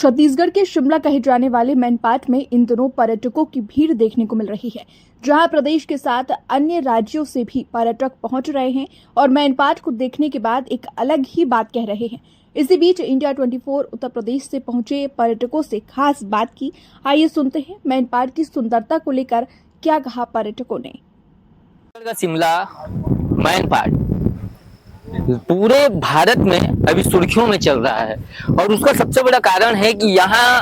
छत्तीसगढ़ के शिमला कहे जाने वाले मैनपाट में इन दिनों पर्यटकों की भीड़ देखने को मिल रही है, जहां प्रदेश के साथ अन्य राज्यों से भी पर्यटक पहुंच रहे हैं और मैनपाट को देखने के बाद एक अलग ही बात कह रहे हैं। इसी बीच इंडिया 24 उत्तर प्रदेश से पहुंचे पर्यटकों से खास बात की। आइए सुनते हैं मैनपाट की सुंदरता को लेकर क्या कहा पर्यटकों ने। शिमला मैनपाट पूरे भारत में अभी सुर्खियों में चल रहा है और उसका सबसे बड़ा कारण है कि यहाँ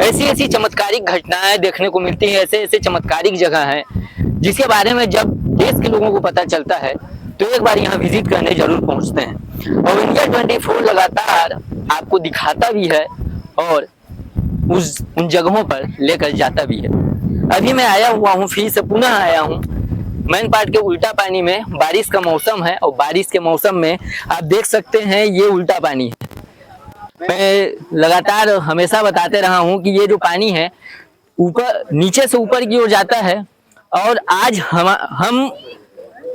ऐसी ऐसी चमत्कारिक घटनाएं देखने को मिलती हैं, ऐसे ऐसे चमत्कारिक जगह हैं जिसके बारे में जब देश के लोगों को पता चलता है तो एक बार यहाँ विजिट करने जरूर पहुँचते हैं। और इंडिया 24 लगातार आपको दिखाता भी है और उन जगहों पर लेकर जाता भी है। अभी मैं आया हुआ हूँ, फिर से पुनः आया हूँ मैनपाट के उल्टा पानी में। बारिश का मौसम है और बारिश के मौसम में आप देख सकते हैं ये उल्टा पानी है। मैं लगातार हमेशा बताते रहा हूं कि ये जो पानी है ऊपर नीचे से ऊपर की ओर जाता है। और आज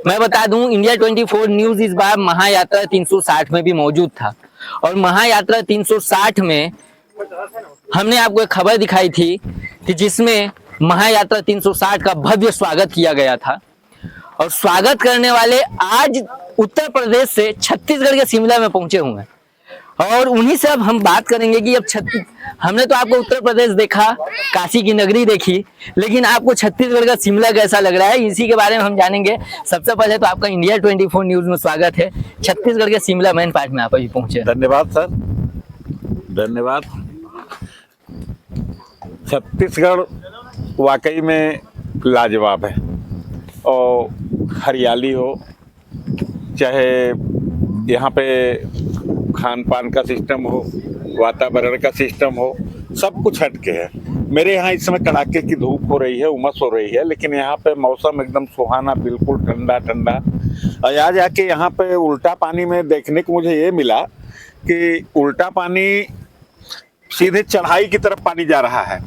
मैं बता दूं, इंडिया 24 न्यूज इस बार महायात्रा 360 में भी मौजूद था और महायात्रा 360 में हमने आपको एक खबर दिखाई थी कि जिसमें महायात्रा 360 का भव्य स्वागत किया गया था। और स्वागत करने वाले आज उत्तर प्रदेश से छत्तीसगढ़ के शिमला में पहुंचे हुए हैं और उन्हीं से अब हम बात करेंगे कि अब हमने तो आपको उत्तर प्रदेश देखा, काशी की नगरी देखी, लेकिन आपको छत्तीसगढ़ का शिमला कैसा लग रहा है, इसी के बारे में हम जानेंगे। सबसे पहले तो आपका इंडिया 24 न्यूज में स्वागत है। छत्तीसगढ़ के शिमला मैनपाट में आप अभी पहुंचे। धन्यवाद सर, धन्यवाद। छत्तीसगढ़ वाकई में लाजवाब है और हरियाली हो, चाहे यहाँ पे खान पान का सिस्टम हो, वातावरण का सिस्टम हो, सब कुछ हटके है। मेरे यहाँ इस समय कड़ाके की धूप हो रही है, उमस हो रही है, लेकिन यहाँ पे मौसम एकदम सुहाना, बिल्कुल ठंडा ठंडा। और आज आके यहाँ पे उल्टा पानी में देखने को मुझे ये मिला कि उल्टा पानी सीधे चढ़ाई की तरफ पानी जा रहा है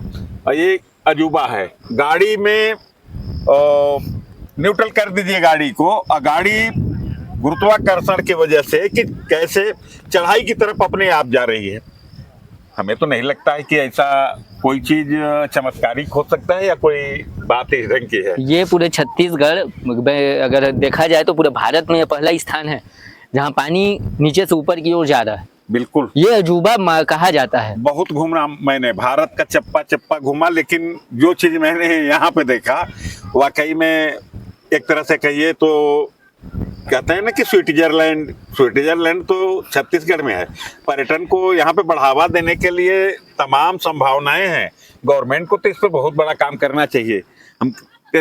और ये अजूबा है। गाड़ी में न्यूट्रल कर दीजिए गाड़ी को, और गाड़ी गुरुत्वाकर्षण की वजह से कि कैसे चढ़ाई की तरफ अपने आप जा रही है। हमें तो नहीं लगता है कि ऐसा कोई चीज चमत्कारिक हो सकता है या कोई बात इस ढंग की है। ये पूरे छत्तीसगढ़ में अगर देखा जाए तो पूरे भारत में ये पहला स्थान है जहाँ पानी नीचे से ऊपर की ओर जा रहा है। बिल्कुल, ये अजूबा कहा जाता है। बहुत घूमना मैंने, भारत का चप्पा चप्पा घूमा, लेकिन जो चीज मैंने यहाँ पे देखा वाकई में एक तरह से कहिए तो कहते हैं ना कि स्विट्जरलैंड तो छत्तीसगढ़ में है। पर्यटन को यहाँ पे बढ़ावा देने के लिए तमाम संभावनाएं हैं। गवर्नमेंट को तो इस पर बहुत बड़ा काम करना चाहिए। हम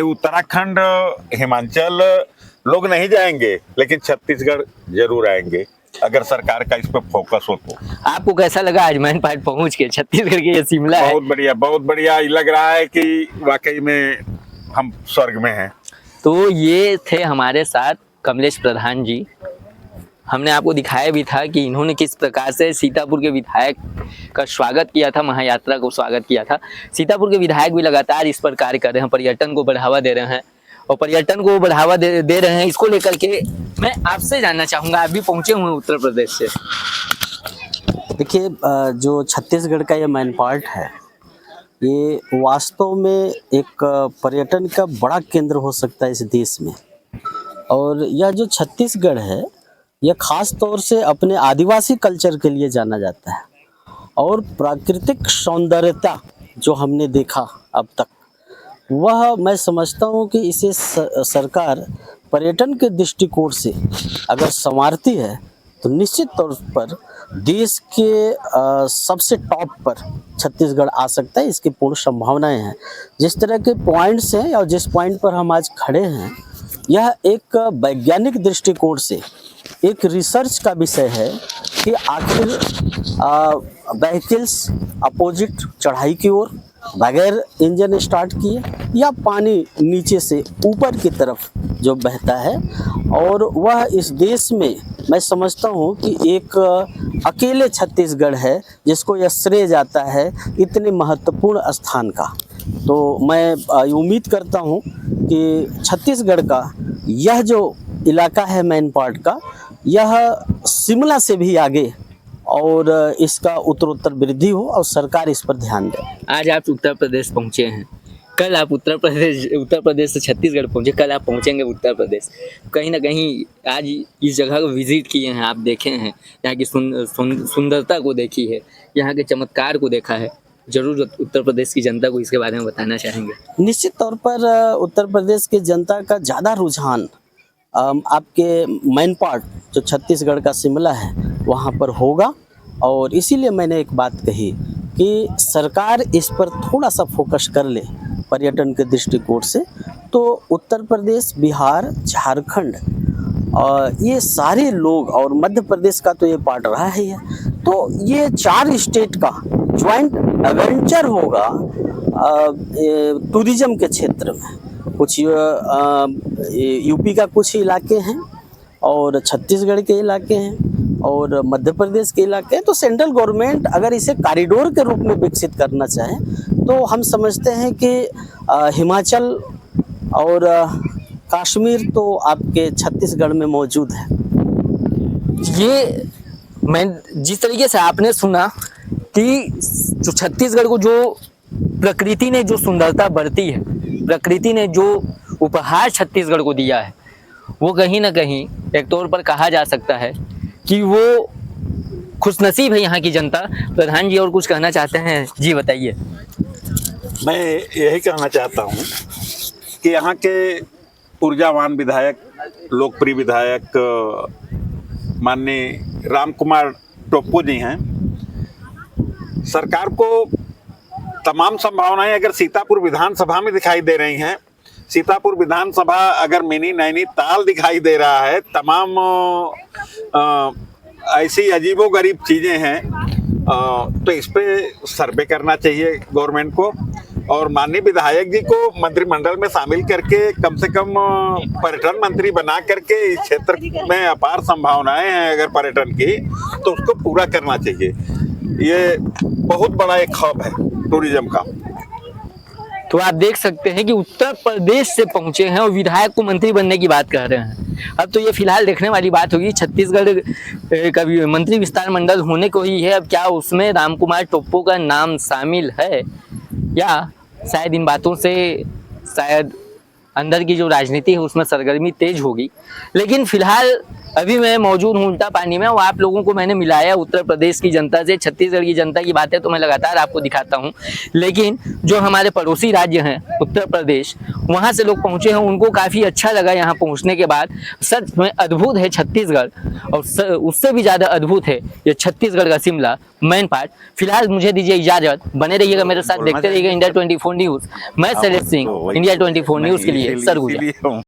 उत्तराखंड, हिमाचल लोग नहीं जाएंगे, लेकिन छत्तीसगढ़ जरूर आएंगे अगर सरकार का इस पर फोकस हो तो। आपको कैसा लगा आज मैनपाट पहुंच के? छत्तीसगढ़ के ये शिमला है। बहुत बढ़िया लग रहा है कि वाकई में हम स्वर्ग में हैं। तो ये थे हमारे साथ कमलेश प्रधान जी। हमने आपको दिखाया भी था कि इन्होंने किस प्रकार से सीतापुर के विधायक का स्वागत किया था, महायात्रा को स्वागत किया था। सीतापुर के विधायक भी लगातार इस पर कार्य कर रहे हैं, पर्यटन को बढ़ावा दे रहे हैं और पर्यटन को बढ़ावा दे रहे हैं। इसको लेकर के मैं आपसे जानना चाहूँगा, आप भी पहुँचे हुए उत्तर प्रदेश से। देखिए, जो छत्तीसगढ़ का ये मैनपाट है, ये वास्तव में एक पर्यटन का बड़ा केंद्र हो सकता है इस देश में। और यह जो छत्तीसगढ़ है, यह खास तौर से अपने आदिवासी कल्चर के लिए जाना जाता है और प्राकृतिक सौंदर्यता जो हमने देखा अब तक, वह मैं समझता हूँ कि इसे सरकार पर्यटन के दृष्टिकोण से अगर संवारती है तो निश्चित तौर पर देश के सबसे टॉप पर छत्तीसगढ़ आ सकता है। इसकी पूर्ण संभावनाएं हैं। जिस तरह के पॉइंट्स हैं और जिस पॉइंट पर हम आज खड़े हैं, यह एक वैज्ञानिक दृष्टिकोण से एक रिसर्च का विषय है कि आखिर व्हीकल्स अपोजिट चढ़ाई की ओर बगैर इंजन स्टार्ट किए या पानी नीचे से ऊपर की तरफ जो बहता है, और वह इस देश में मैं समझता हूँ कि एक अकेले छत्तीसगढ़ है जिसको यह श्रेय जाता है इतने महत्वपूर्ण स्थान का। तो मैं उम्मीद करता हूँ कि छत्तीसगढ़ का यह जो इलाका है मैनपाट का, यह शिमला से भी आगे और इसका उत्तरोत्तर वृद्धि हो और सरकार इस पर ध्यान दे। आज आप उत्तर प्रदेश पहुंचे हैं, कल आप उत्तर प्रदेश से छत्तीसगढ़ पहुंचे, कल आप पहुंचेंगे उत्तर प्रदेश। कहीं ना कहीं आज इस जगह को विजिट किए हैं, आप देखे हैं, यहाँ की सुंदरता को देखी है, यहाँ के चमत्कार को देखा है। जरूर उत्तर प्रदेश की जनता को इसके बारे में बताना चाहेंगे। निश्चित तौर पर उत्तर प्रदेश की जनता का ज़्यादा रुझान आपके मैन पार्ट जो छत्तीसगढ़ का शिमला है वहाँ पर होगा, और इसीलिए मैंने एक बात कही कि सरकार इस पर थोड़ा सा फोकस कर ले पर्यटन के दृष्टिकोण से, तो उत्तर प्रदेश, बिहार, झारखंड और ये सारे लोग, और मध्य प्रदेश का तो ये पार्ट रहा ही है, तो ये 4 स्टेट का ज्वाइंट एडवेंचर होगा टूरिज्म के क्षेत्र में। कुछ यूपी का कुछ इलाके हैं और छत्तीसगढ़ के इलाके हैं और मध्य प्रदेश के इलाके हैं। तो सेंट्रल गवर्नमेंट अगर इसे कॉरिडोर के रूप में विकसित करना चाहे तो हम समझते हैं कि हिमाचल और कश्मीर तो आपके छत्तीसगढ़ में मौजूद है। ये मैं जिस तरीके से आपने सुना कि जो छत्तीसगढ़ को जो प्रकृति ने जो सुंदरता बरती है, प्रकृति ने जो उपहार छत्तीसगढ़ को दिया है, वो कहीं ना कहीं एक तौर पर कहा जा सकता है कि वो खुशनसीब है यहाँ की जनता। प्रधान जी और कुछ कहना चाहते हैं? जी बताइए। मैं यही कहना चाहता हूँ कि यहाँ के ऊर्जावान विधायक, लोकप्रिय विधायक माननीय राम कुमार टोप्पो जी हैं। सरकार को तमाम संभावनाएं अगर सीतापुर विधानसभा में दिखाई दे रही हैं, सीतापुर विधानसभा अगर मिनी नैनीताल दिखाई दे रहा है, तमाम ऐसी अजीबोगरीब चीज़ें हैं, तो इस पे सर्वे करना चाहिए गवर्नमेंट को, और माननीय विधायक जी को मंत्रिमंडल में शामिल करके कम से कम पर्यटन मंत्री बना करके इस क्षेत्र में अपार संभावनाएं हैं अगर पर्यटन की, तो उसको पूरा करना चाहिए। ये बहुत बड़ा एक हब है टूरिज्म का। तो आप देख सकते हैं कि उत्तर प्रदेश से पहुंचे हैं और विधायक को मंत्री बनने की बात कर रहे हैं। अब तो ये फिलहाल देखने वाली बात होगी, छत्तीसगढ़ का मंत्री विस्तार मंडल होने को ही है, अब क्या उसमें रामकुमार टोप्पो का नाम शामिल है, या शायद इन बातों से शायद अंदर की जो राजनीति है उसमें सरगर्मी तेज होगी। लेकिन फिलहाल अभी मैं मौजूद हूँ उल्टा पानी में, और आप लोगों को मैंने मिलाया उत्तर प्रदेश की जनता से। छत्तीसगढ़ की जनता की बातें तो मैं लगातार आपको दिखाता हूँ, लेकिन जो हमारे पड़ोसी राज्य हैं उत्तर प्रदेश, वहाँ से लोग पहुँचे हैं, उनको काफ़ी अच्छा लगा यहाँ पहुँचने के बाद। सच में अद्भुत है छत्तीसगढ़, और उससे भी ज़्यादा अद्भुत है ये छत्तीसगढ़ का शिमला मैन पार्ट। फिलहाल मुझे दीजिए इजाज़त, बने रहिएगा मेरे साथ, देखते रहिएगा इंडिया 24 न्यूज़। मैं शैलेश सिंह, इंडिया 24 न्यूज़ के लिए सरगुजा।